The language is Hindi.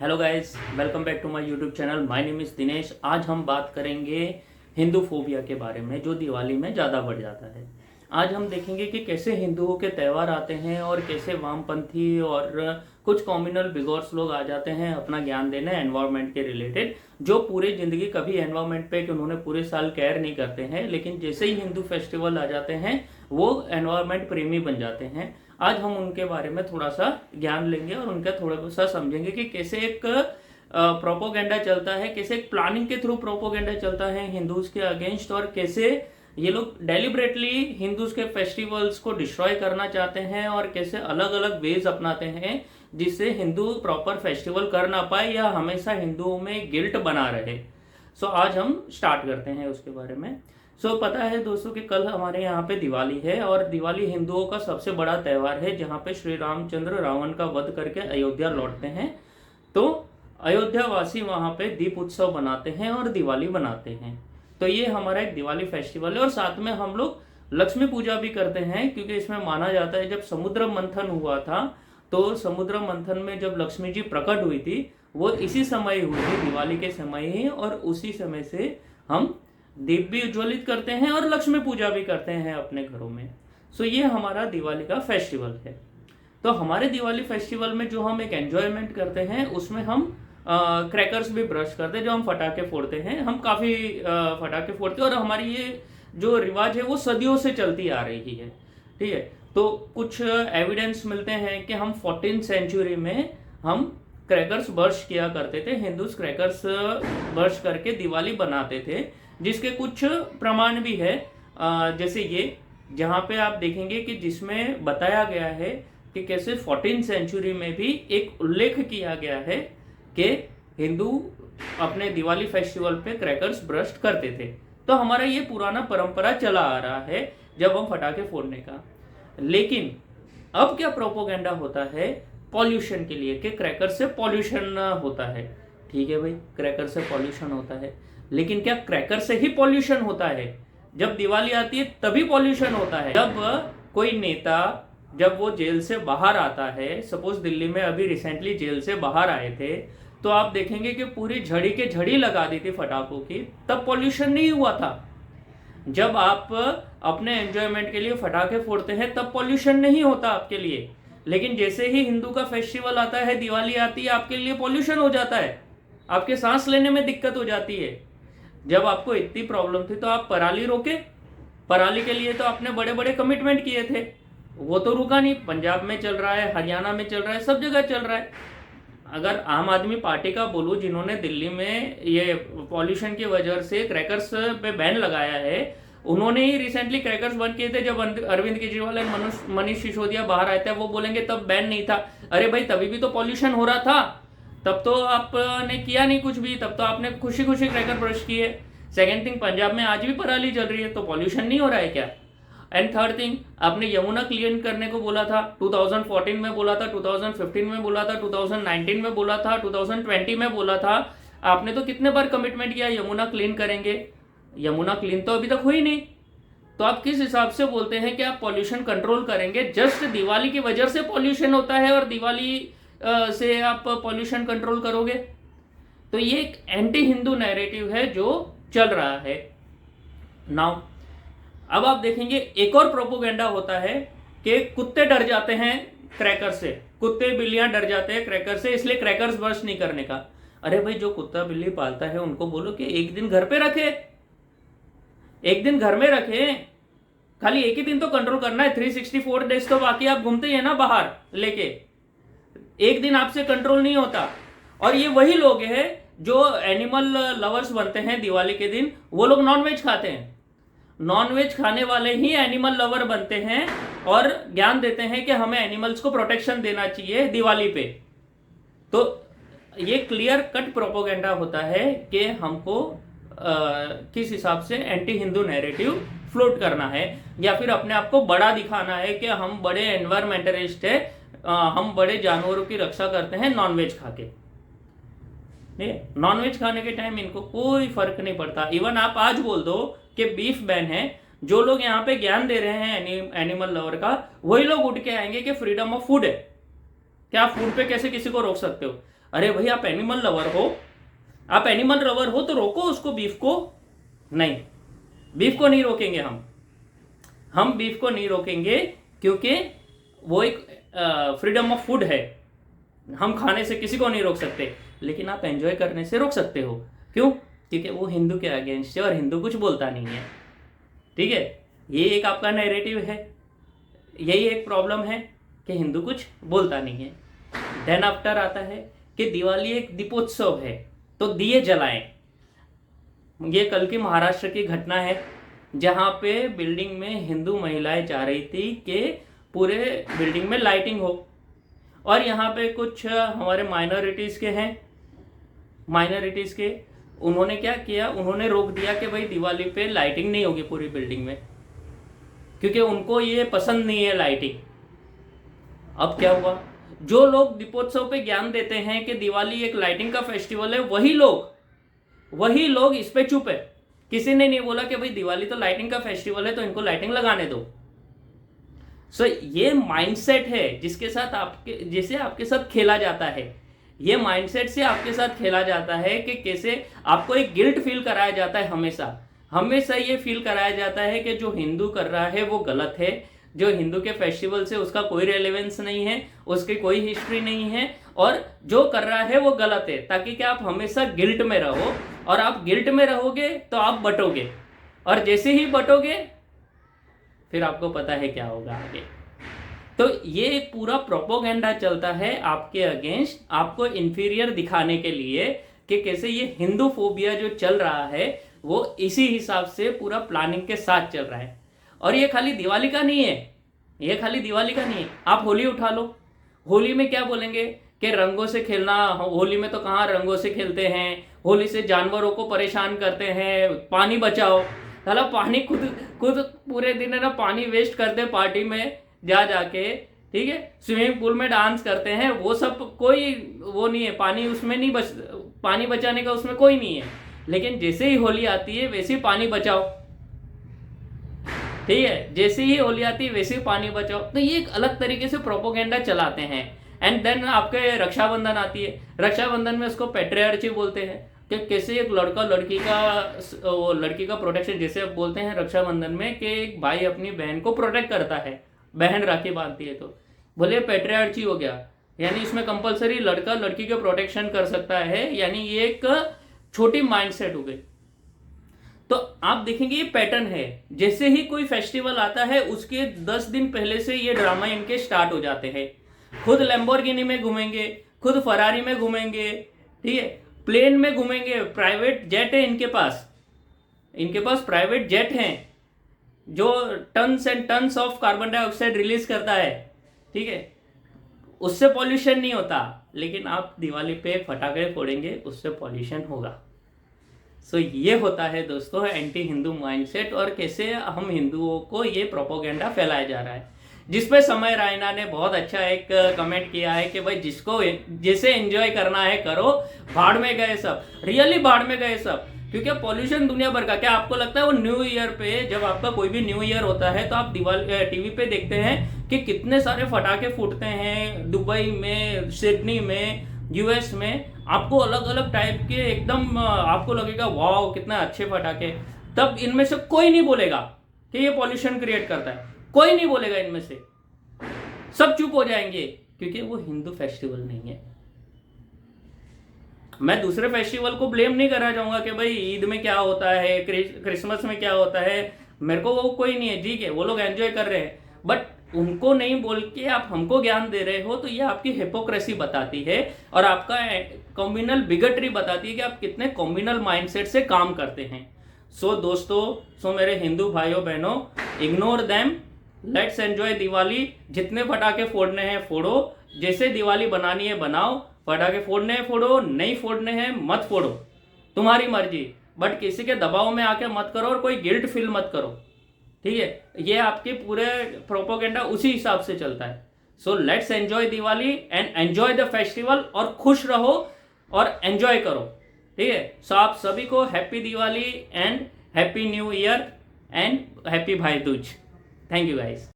Hello guys, welcome back to my YouTube channel. My name is Dinesh. आज हम बात करेंगे हिंदू फोबिया के बारे में, जो दिवाली में ज़्यादा बढ़ जाता है। आज हम देखेंगे कि कैसे हिंदुओं के त्यौहार आते हैं और कैसे वामपंथी और कुछ कम्युनल बिगॉर्स लोग आ जाते हैं अपना ज्ञान देने एनवायरनमेंट के रिलेटेड, जो पूरी ज़िंदगी कभी एनवायरनमेंट पे कि उन्होंने पूरे साल केयर नहीं करते हैं, लेकिन जैसे ही हिंदू फेस्टिवल आ जाते हैं वो एनवायरनमेंट प्रेमी बन जाते हैं। आज हम उनके बारे में थोड़ा सा ज्ञान लेंगे और उनका थोड़ा सा समझेंगे कि कैसे एक प्रोपोगेंडा चलता है, कैसे एक प्लानिंग के थ्रू प्रोपोगेंडा चलता है हिंदूज के अगेंस्ट, और कैसे ये लोग डेलिबरेटली हिंदूज के फेस्टिवल्स को डिस्ट्रॉय करना चाहते हैं और कैसे अलग अलग वेज अपनाते हैं जिससे हिंदू प्रॉपर फेस्टिवल कर ना पाए या हमेशा हिंदुओं में गिल्ट बना रहे। सो आज हम स्टार्ट करते हैं उसके बारे में। पता है दोस्तों कि कल हमारे यहाँ पे दिवाली है और दिवाली हिंदुओं का सबसे बड़ा त्यौहार है, जहाँ पे श्री रामचंद्र रावण का वध करके अयोध्या लौटते हैं। तो अयोध्या वासी वहाँ पे दीप उत्सव बनाते हैं और दिवाली बनाते हैं। तो ये हमारा एक दिवाली फेस्टिवल है और साथ में हम लोग लक्ष्मी पूजा भी करते हैं, क्योंकि इसमें माना जाता है जब समुद्र मंथन हुआ था तो समुद्र मंथन में जब लक्ष्मी जी प्रकट हुई थी वो इसी समय हुई थी, दिवाली के समय ही, और उसी समय से हम दीप भी उज्ज्वलित करते हैं और लक्ष्मी पूजा भी करते हैं अपने घरों में। ये हमारा दिवाली का फेस्टिवल है। तो हमारे दिवाली फेस्टिवल में जो हम एक एंजॉयमेंट करते हैं उसमें हम क्रैकर्स भी ब्रश करते हैं, जो हम फटाके फोड़ते हैं। हम काफ़ी फटाके फोड़ते हैं और हमारी ये जो रिवाज है वो सदियों से चलती आ रही है। ठीक है, तो कुछ एविडेंस मिलते हैं कि हम 14th सेंचुरी में हम क्रैकर्स बर्श किया करते थे। हिंदूज क्रैकर्स बर्श करके दिवाली बनाते थे, जिसके कुछ प्रमाण भी है। जैसे ये जहाँ पे आप देखेंगे कि जिसमें बताया गया है कि कैसे 14th सेंचुरी में भी एक उल्लेख किया गया है कि हिंदू अपने दिवाली फेस्टिवल पे क्रैकर्स ब्रस्ट करते थे। तो हमारा ये पुराना परंपरा चला आ रहा है जब हम फटाके फोड़ने का। लेकिन अब क्या प्रोपोगेंडा होता है पॉल्यूशन के लिए कि क्रैकर से पॉल्यूशन होता है। ठीक है भाई, क्रैकर से पॉल्यूशन होता है, लेकिन क्या क्रैकर से ही पॉल्यूशन होता है? जब दिवाली आती है तभी पॉल्यूशन होता है। जब कोई नेता जब वो जेल से बाहर आता है, सपोज दिल्ली में अभी रिसेंटली जेल से बाहर आए थे, तो आप देखेंगे कि पूरी झड़ी के झड़ी लगा दी थी फटाकों की, तब पॉल्यूशन नहीं हुआ था। जब आप अपने एंजॉयमेंट के लिए फटाके फोड़ते हैं तब पॉल्यूशन नहीं होता आपके लिए, लेकिन जैसे ही हिंदू का फेस्टिवल आता है, दिवाली आती है, आपके लिए पॉल्यूशन हो जाता है, आपके सांस लेने में दिक्कत हो जाती है। जब आपको इतनी प्रॉब्लम थी तो आप पराली रोके। पराली के लिए तो आपने बड़े बड़े कमिटमेंट किए थे, वो तो रुका नहीं। पंजाब में चल रहा है, हरियाणा में चल रहा है, सब जगह चल रहा है। अगर आम आदमी पार्टी का बोलूँ, जिन्होंने दिल्ली में ये पॉल्यूशन की वजह से क्रैकर्स पे बैन लगाया है, उन्होंने ही रिसेंटली क्रैकर्स बंद किए थे। जब अरविंद केजरीवाल और मनीष सिसोदिया बाहर आए थे, वो बोलेंगे तब बैन नहीं था। अरे भाई, तभी भी तो पॉल्यूशन हो रहा था, तब तो आपने किया नहीं कुछ भी, तब तो आपने खुशी खुशी क्रैकर ब्रश किए। सेकेंड थिंग, पंजाब में आज भी पराली जल रही है, तो पॉल्यूशन नहीं हो रहा है क्या? एंड थर्ड थिंग, आपने यमुना क्लीन करने को बोला था, 2014 में बोला था, 2015 में बोला था, 2019 में बोला था, 2020 में बोला था। आपने तो कितने बार कमिटमेंट किया यमुना क्लीन करेंगे, यमुना क्लीन तो अभी तक हुई नहीं। तो आप किस हिसाब से बोलते हैं कि आप पॉल्यूशन कंट्रोल करेंगे? जस्ट दिवाली की वजह से पॉल्यूशन होता है और दिवाली से आप पॉल्यूशन कंट्रोल करोगे? तो ये एक एंटी हिंदू नैरेटिव है जो चल रहा है नाउ। अब आप देखेंगे एक और प्रोपोगेंडा होता है कि कुत्ते डर जाते हैं क्रैकर से, कुत्ते बिल्लियां डर जाते हैं क्रैकर से, इसलिए क्रैकर्स बर्स्ट नहीं करने का। अरे भाई, जो कुत्ता बिल्ली पालता है उनको बोलो कि एक दिन घर पे रखे, एक दिन घर में रखे। खाली एक ही दिन तो कंट्रोल करना है, 364 डेज तो बाकी आप घूमते ही है ना बाहर लेके, एक दिन आपसे कंट्रोल नहीं होता। और ये वही लोग हैं जो एनिमल लवर्स बनते हैं दिवाली के दिन, वो लोग नॉनवेज खाते हैं। नॉनवेज खाने वाले ही एनिमल लवर बनते हैं और ज्ञान देते हैं कि हमें एनिमल्स को प्रोटेक्शन देना चाहिए दिवाली पे। तो ये क्लियर कट प्रोपोगेंडा होता है कि हमको किस हिसाब से एंटी हिंदू नैरेटिव फ्लोट करना है, या फिर अपने आप को बड़ा दिखाना है कि हम बड़े एनवायरमेंटलिस्ट है, हम बड़े जानवरों की रक्षा करते हैं नॉनवेज खा के। नॉनवेज खाने के टाइम इनको कोई फर्क नहीं पड़ता। इवन आप आज बोल दो कि बीफ बैन है, जो लोग यहाँ पे ज्ञान दे रहे हैं एनिमल लवर का, वही लोग उठ के आएंगे कि फ्रीडम ऑफ फूड है, क्या आप फूड पे कैसे किसी को रोक सकते हो? अरे भाई आप एनिमल लवर हो, आप एनिमल लवर हो तो रोको उसको, बीफ को। नहीं, बीफ को नहीं रोकेंगे हम बीफ को नहीं रोकेंगे, क्योंकि वो एक फ्रीडम ऑफ फूड है, हम खाने से किसी को नहीं रोक सकते। लेकिन आप एंजॉय करने से रोक सकते हो। क्यों? क्योंकि वो हिंदू के अगेंस्ट है और हिंदू कुछ बोलता नहीं है। ठीक है, ये एक आपका नैरेटिव है, यही एक प्रॉब्लम है कि हिंदू कुछ बोलता नहीं है। देन आफ्टर आता है कि दिवाली एक दीपोत्सव है तो दिए जलाएं। ये कल की महाराष्ट्र की घटना है जहाँ पे बिल्डिंग में हिंदू महिलाएं चाह रही थी कि पूरे बिल्डिंग में लाइटिंग हो, और यहाँ पे कुछ हमारे माइनॉरिटीज़ के उन्होंने क्या किया, उन्होंने रोक दिया कि भाई दिवाली पे लाइटिंग नहीं होगी पूरी बिल्डिंग में, क्योंकि उनको ये पसंद नहीं है लाइटिंग। अब क्या हुआ, जो लोग दीपोत्सव पे ज्ञान देते हैं कि दिवाली एक लाइटिंग का फेस्टिवल है, वही लोग इस पे चुप है। किसी ने नहीं बोला कि भाई दिवाली तो लाइटिंग का फेस्टिवल है तो इनको लाइटिंग लगाने दो। सो ये माइंडसेट है जिसे आपके साथ खेला जाता है। ये माइंडसेट से आपके साथ खेला जाता है कि कैसे आपको एक गिल्ट फील कराया जाता है। हमेशा ये फील कराया जाता है कि जो हिंदू कर रहा है वो गलत है, जो हिंदू के फेस्टिवल से उसका कोई रेलेवेंस नहीं है, उसकी कोई हिस्ट्री नहीं है, और जो कर रहा है वो गलत है, ताकि कि आप हमेशा गिल्ट में रहो। और आप गिल्ट में रहोगे तो आप बटोगे, और जैसे ही बटोगे फिर आपको पता है क्या होगा आगे। तो ये एक पूरा प्रोपोगेंडा चलता है आपके अगेंस्ट, आपको इंफीरियर दिखाने के लिए कि कैसे ये हिंदू फोबिया जो चल रहा है वो इसी हिसाब से पूरा प्लानिंग के साथ चल रहा है। और ये खाली दिवाली का नहीं है, आप होली उठा लो। होली में क्या बोलेंगे कि रंगों से खेलना, होली में तो कहाँ रंगों से खेलते हैं, होली से जानवरों को परेशान करते हैं, पानी बचाओ। साला पानी खुद पूरे दिन है ना पानी वेस्ट करते पार्टी में जाके, ठीक है, स्विमिंग पूल में डांस करते हैं, वो सब कोई वो नहीं है, पानी बचाने का उसमें कोई नहीं है। लेकिन जैसे ही होली आती है वैसे ही पानी बचाओ, ठीक है, जैसे ही होली आती है वैसे ही पानी बचाओ। तो ये एक अलग तरीके से प्रोपोगेंडा चलाते हैं। एंड देन आपके रक्षाबंधन आती है, रक्षाबंधन में उसको पैट्रियार्ची बोलते हैं कि कैसे एक लड़का लड़की का प्रोटेक्शन, जैसे आप बोलते हैं रक्षाबंधन में कि एक भाई अपनी बहन को प्रोटेक्ट करता है, बहन राखी बांधती है, तो बोले पैट्रियार्ची हो गया, यानी इसमें कंपलसरी लड़का लड़की के प्रोटेक्शन कर सकता है, यानी ये एक छोटी माइंडसेट हो गई। तो आप देखेंगे ये पैटर्न है, जैसे ही कोई फेस्टिवल आता है उसके 10 दिन पहले से ये ड्रामा इनके स्टार्ट हो जाते हैं। खुद लैम्बोर्गिनी में घूमेंगे, खुद फरारी में घूमेंगे, ठीक है, प्लेन में घूमेंगे, प्राइवेट जेट है इनके पास प्राइवेट जेट हैं जो tons and tons of carbon dioxide release करता है, ठीक है, उससे पॉल्यूशन नहीं होता। लेकिन आप दिवाली पे फटाखे फोड़ेंगे, उससे पॉल्यूशन होगा। सो ये होता है दोस्तों एंटी हिंदू माइंडसेट, और कैसे हम हिंदुओं को ये प्रोपोगेंडा फैलाया जा रहा है। जिसपे समय रायना ने बहुत अच्छा एक कमेंट किया है कि भाई जिसको जैसे एंजॉय करना है करो, भाड़ में गए सब, रियली भाड़ में गए सब, क्योंकि पॉल्यूशन दुनिया भर का। क्या आपको लगता है वो न्यू ईयर पे, जब आपका कोई भी न्यू ईयर होता है तो आप टीवी पे देखते हैं कि कितने सारे फटाखे फूटते हैं, दुबई में, सिडनी में, यूएस में, आपको अलग अलग टाइप के एकदम आपको लगेगा वाह कितना अच्छे फटाखे। तब इनमें से कोई नहीं बोलेगा कि ये पॉल्यूशन क्रिएट करता है, कोई नहीं बोलेगा इनमें से, सब चुप हो जाएंगे, क्योंकि वो हिंदू फेस्टिवल नहीं है। मैं दूसरे फेस्टिवल को ब्लेम नहीं करना चाहूंगा कि भाई ईद में क्या होता है, क्रिसमस में क्या होता है, मेरे को वो कोई नहीं है, ठीक है, वो लोग एंजॉय कर रहे हैं, बट उनको नहीं बोल के आप हमको ज्ञान दे रहे हो, तो ये आपकी हिपोक्रेसी बताती है और आपका कम्युनल बिगटरी बताती है कि आप कितने कम्युनल माइंडसेट से काम करते हैं। सो दोस्तों, मेरे हिंदू भाइयों बहनों, ignore them, let's enjoy Diwali. जितने फटाखे फोड़ने हैं फोड़ो, जैसे दिवाली बनानी है बनाओ, फटाखे फोड़ने हैं फोड़ो, नहीं फोड़ने हैं मत फोड़ो, तुम्हारी मर्जी, बट किसी के दबाव में आके मत करो और कोई गिल्ट फील मत करो, ठीक है। ये आपके पूरे प्रोपोगेंडा उसी हिसाब से चलता है। So let's enjoy Diwali and enjoy the festival, और खुश रहो और एंजॉय करो, ठीक है। सो आप सभी को happy Diwali and happy new year and happy भाई दूज। Thank you guys.